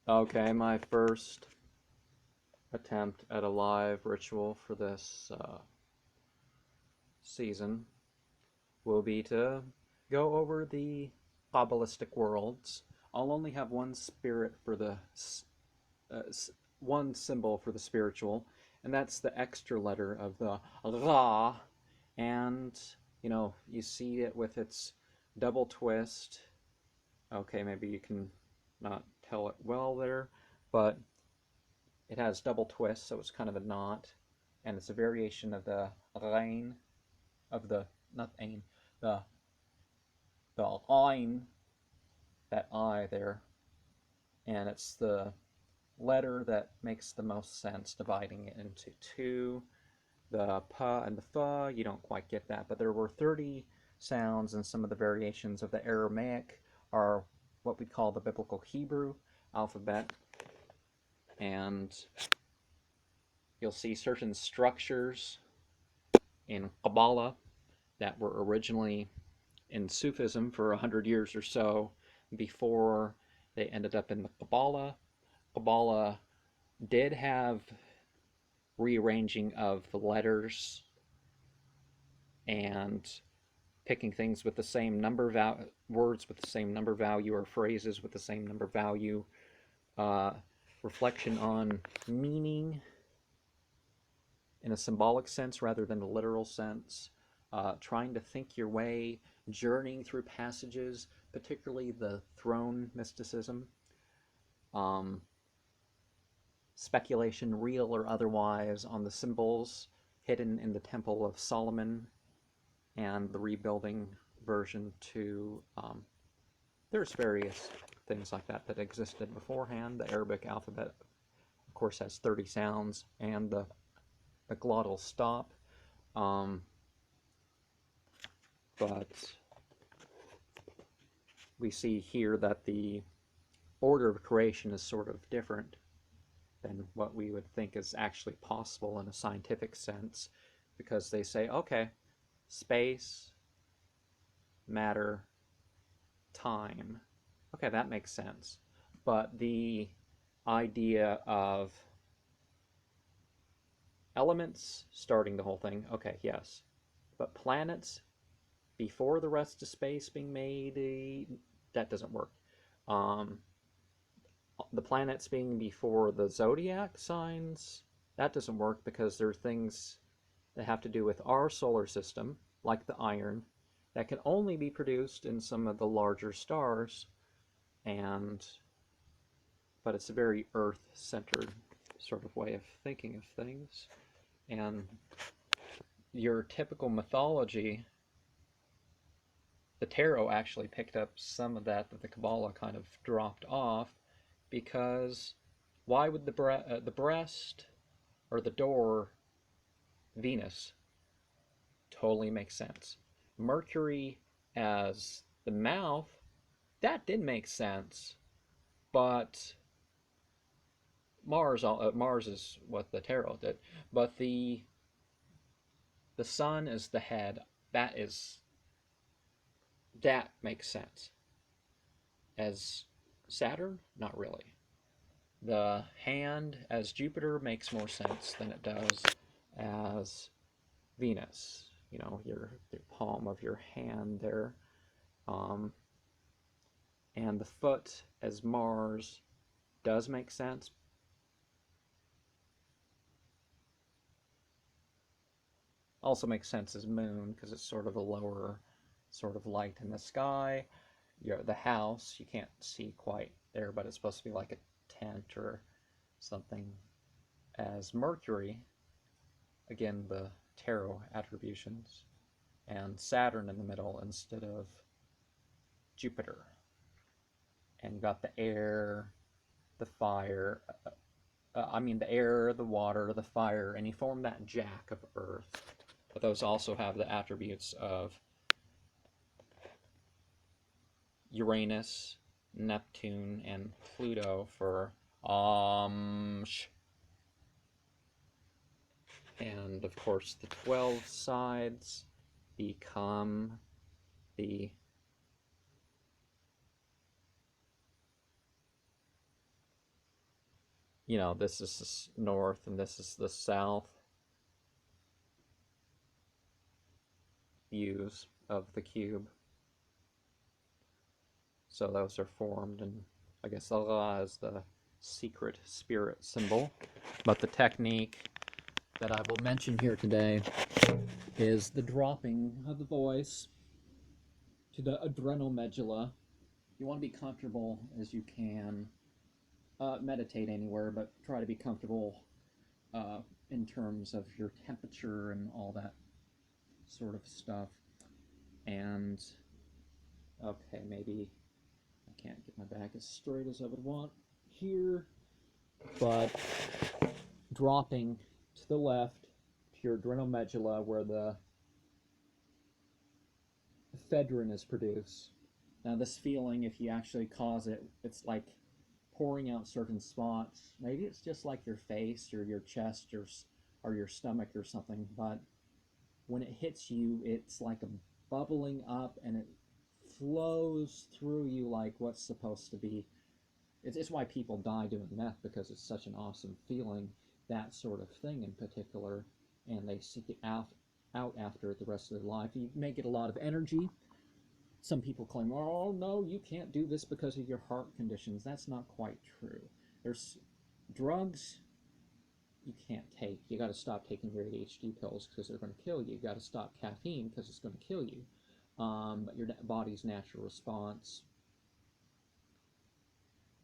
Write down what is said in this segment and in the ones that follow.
Okay, my first attempt at a live ritual for this season will be to go over the Kabbalistic worlds. I'll only have one spirit for the uh, one symbol for the spiritual, and that's the extra letter of the Ra. And you see it with its double twist. Okay, maybe you can not tell it well there, but it has double twist, so it's kind of a knot, and it's a variation of the Rein, of the, not Ain, the Ein, that I there, and it's the letter that makes the most sense, dividing it into two. The P and the F, you don't quite get that, but there were 30 sounds, and some of the variations of the Aramaic are what we call the Biblical Hebrew alphabet, and you'll see certain structures in Qabalah that were originally in Sufism for 100 years or so before they ended up in the Qabalah. Qabalah did have rearranging of the letters and picking things with the same number words with the same number value, or phrases with the same number value, reflection on meaning in a symbolic sense rather than a literal sense, trying to think your way, journeying through passages, particularly the throne mysticism, speculation, real or otherwise, on the symbols hidden in the Temple of Solomon and the rebuilding version to, there's various things like that that existed beforehand. The Arabic alphabet, of course, has 30 sounds, and the glottal stop. But we see here that the order of creation is sort of different than what we would think is actually possible in a scientific sense, because they say, okay, space, matter, time. Okay, that makes sense. But the idea of elements starting the whole thing, okay, yes. But planets before the rest of space being made, that doesn't work. The planets being before the zodiac signs, that doesn't work, because there are things that have to do with our solar system, like the iron, that can only be produced in some of the larger stars, but it's a very Earth-centered sort of way of thinking of things. And your typical mythology, the tarot actually picked up some of that the Kabbalah kind of dropped off, because why would the breast or the door, Venus, totally makes sense. Mercury as the mouth, that did make sense, but Mars is what the tarot did. But the sun is the head. That makes sense. As Saturn, not really. The hand as Jupiter makes more sense than it does as Venus. Your palm of your hand there. And the foot as Mars does make sense. Also makes sense as Moon, because it's sort of a lower sort of light in the sky. The house, you can't see quite there, but it's supposed to be like a tent or something. As Mercury, again, the tarot attributions, and Saturn in the middle instead of Jupiter. And you got the air, the fire, the air, the water, the fire, and you form that jack of Earth. But those also have the attributes of Uranus, Neptune, and Pluto for and of course the 12 sides become the you know, this is north and this is the south views of the cube. So those are formed, and I guess Allah is the secret spirit symbol. But the technique that I will mention here today is the dropping of the voice to the adrenal medulla. You want to be comfortable as you can. Meditate anywhere, but try to be comfortable in terms of your temperature and all that sort of stuff. And okay, maybe I can't get my back as straight as I would want here, but dropping to the left to your adrenal medulla where the ephedrine is produced. Now this feeling, if you actually cause it, it's like pouring out certain spots. Maybe it's just like your face or your chest or your stomach or something, but when it hits you, it's like a bubbling up and it flows through you like what's supposed to be. It's why people die doing meth, because it's such an awesome feeling, that sort of thing in particular, and they seek it out after it the rest of their life. You may get a lot of energy. Some people claim, oh no, you can't do this because of your heart conditions. That's not quite true. There's drugs you can't take. You got to stop taking your ADHD pills because they're going to kill you. You got to stop caffeine because it's going to kill you. But your body's natural response.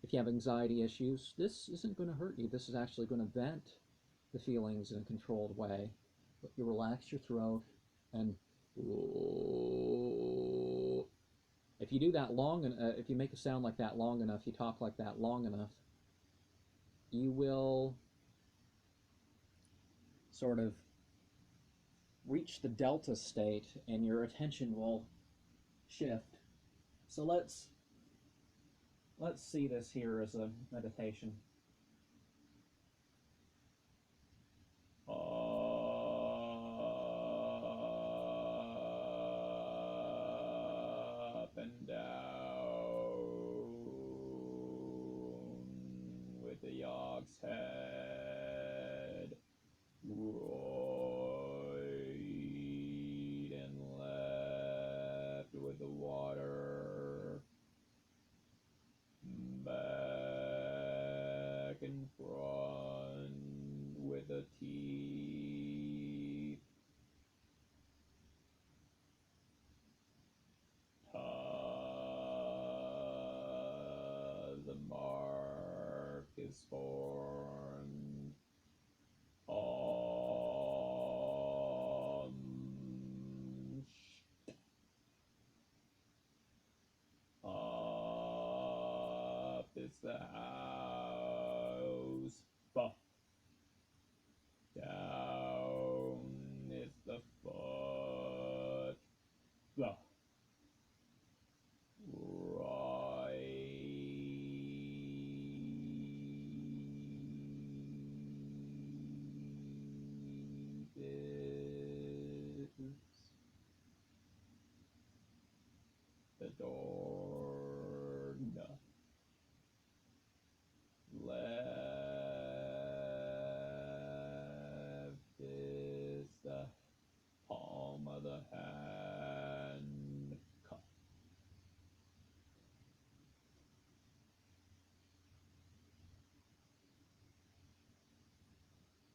If you have anxiety issues, this isn't going to hurt you. This is actually going to vent the feelings in a controlled way. But you relax your throat and if you do that long, if you make a sound like that long enough, you talk like that long enough, you will sort of reach the delta state and your attention will shift. So let's see this here as a meditation. Up and down with the yog's head. Right and left with the water. Back and front with the teeth. The mark is formed. Up is the house. Down is the foot. Right is the door. No. Left is the palm of the hand. Cup.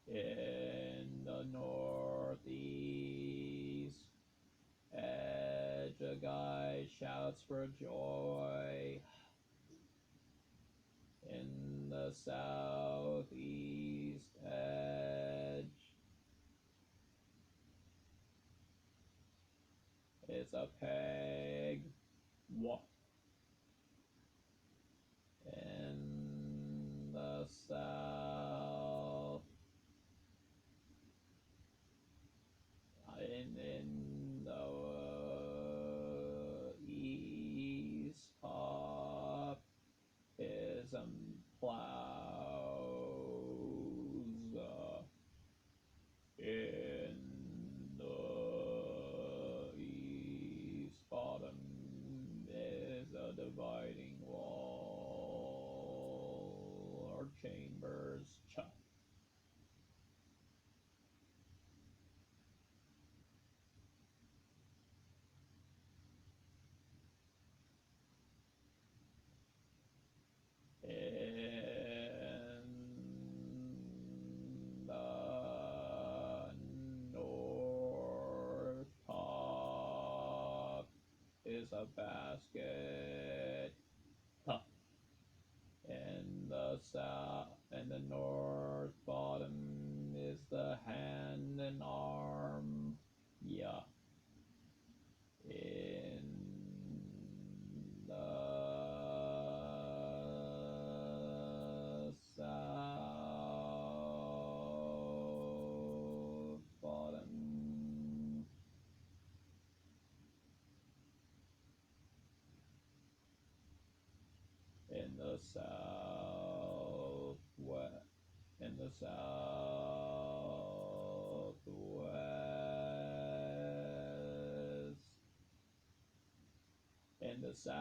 In the northeast edge, a guy shouts for joy. In the southeast edge, it's a peg. What? In the south, in the east, top is a plows. In the east, bottom is a dividing wall or chamber. is ch. In the north top is a basket. Huh. In the south, in the north bottom is the hand and arm. Yeah. In the south bottom in the southwest, in the southwest, in the south,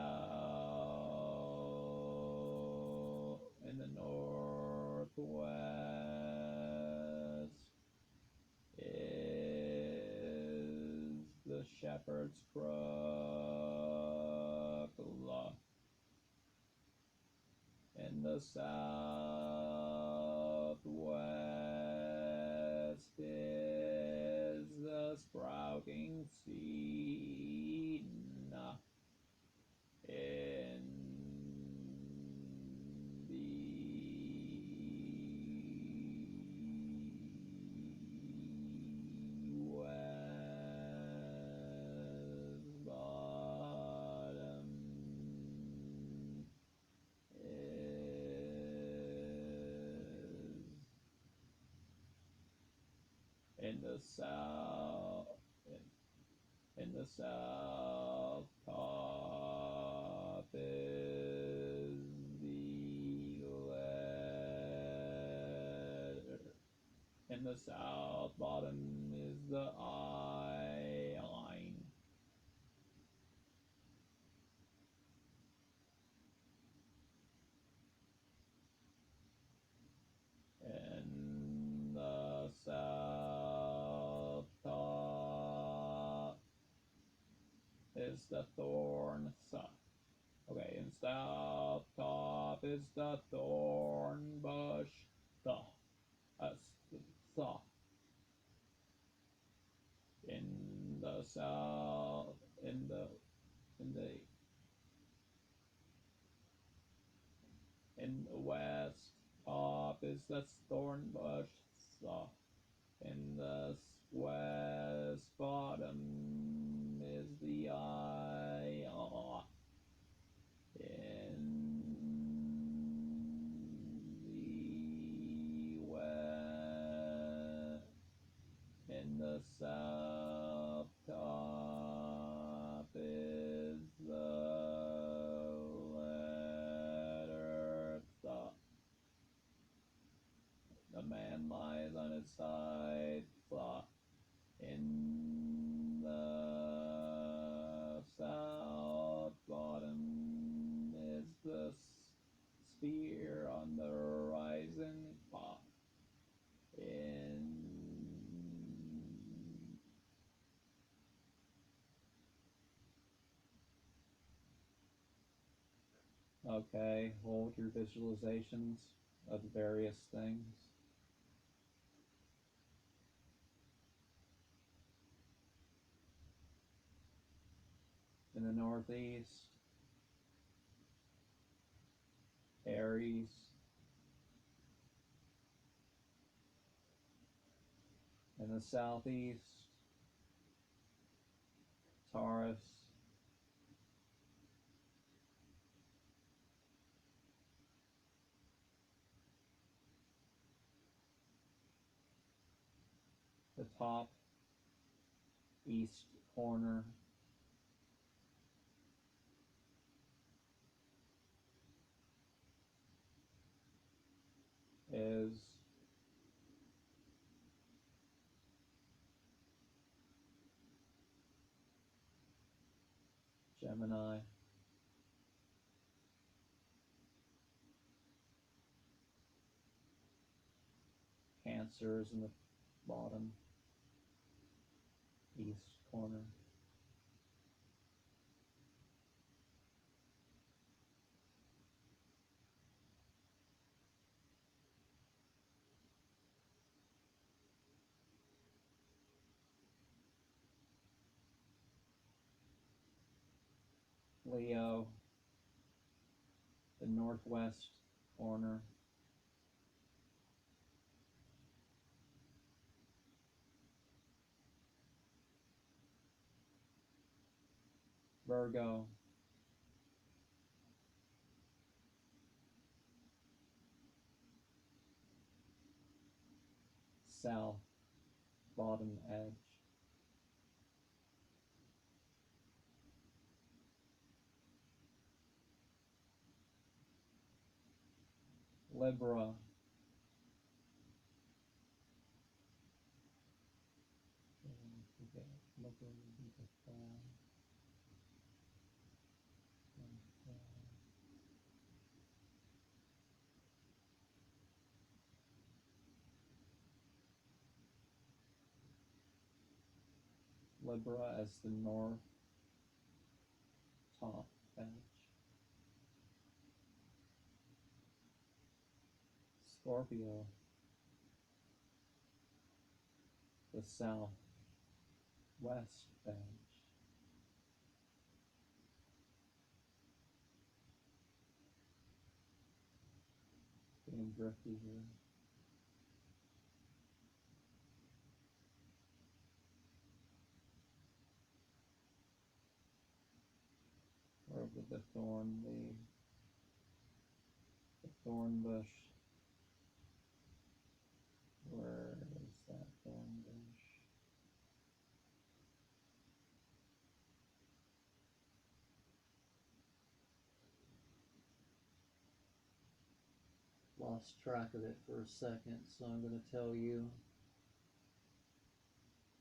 in the northwest is the shepherd's crook. In the southwest is the sprouting seed. In the west bottom is in the south, in the south top is the letter. In the south bottom is the I line. In the south top is the thorn. Okay, in south top is the thorn bush. The in the south, in the west top is the thorn bush. In the west bottom is the eye. In the west, in the south top is the letter th. The man lies on his side. In the south bottom is the spear on the horizon. Okay, hold your visualizations of various things. In the northeast, Aries. In the southeast, Taurus. The top east corner is Gemini. Cancer is in the bottom east corner. Leo, the northwest corner. Virgo, south bottom edge. Libra, Libra as the north top edge. Scorpio, the south west edge. Getting drifty here. Where would the thorn be? The thorn bush. Where is that thorn bush? Lost track of it for a second, so I'm going to tell you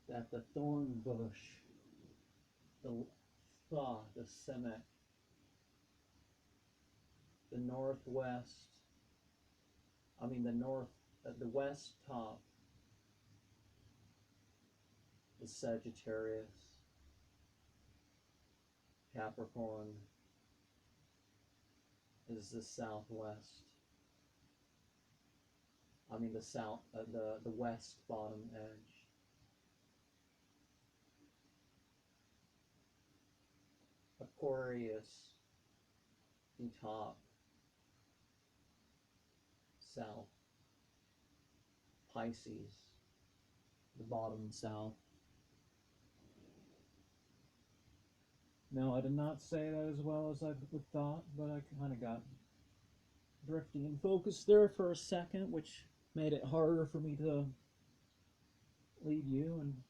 that the thorn bush, the Semek, the northwest, the west top is Sagittarius, Capricorn is the southwest. The west bottom edge. Aquarius, the top, south. Pisces, the bottom south. No, I did not say that as well as I would thought, but I kind of got drifty and focused there for a second, which made it harder for me to lead you and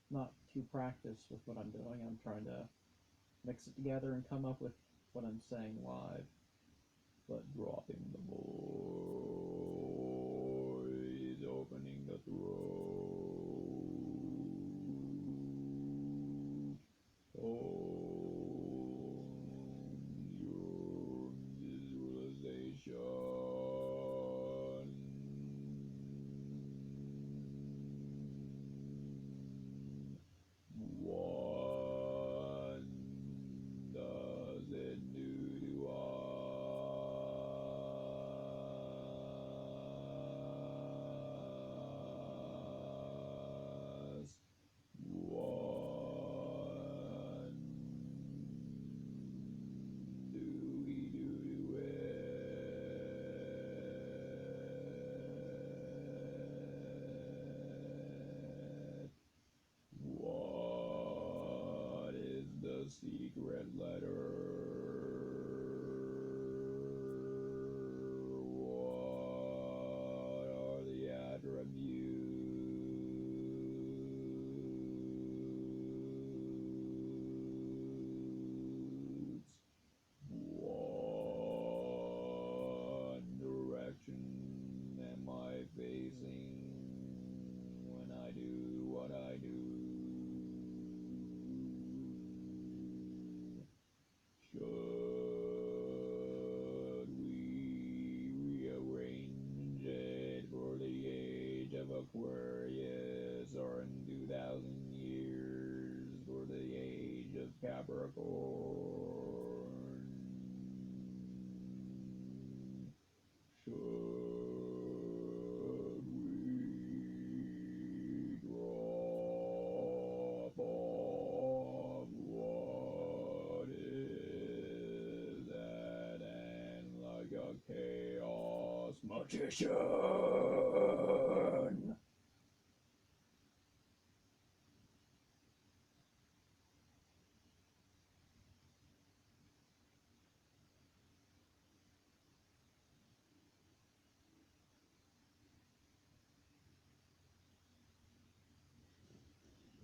not too practiced with what I'm doing. I'm trying to mix it together and come up with what I'm saying live, but dropping the voice, opening the throat, your visualization. What does it do to us? What do we do to it? What is the secret letter? What are the attributes? What direction am I facing when I do what I do? Should we rearrange it for the age of Capricorn, should we drop off what is at end like a chaos magician?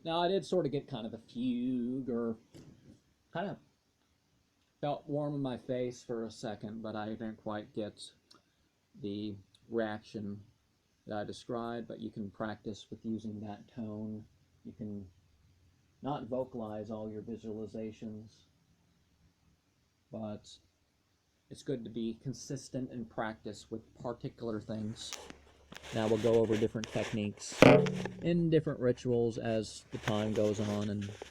Now, I did sort of get kind of a fugue, or kind of felt warm in my face for a second, but I didn't quite get the reaction that I described. But you can practice with using that tone. You can not vocalize all your visualizations, but it's good to be consistent in practice with particular things. Now we'll go over different techniques in different rituals as the time goes on, and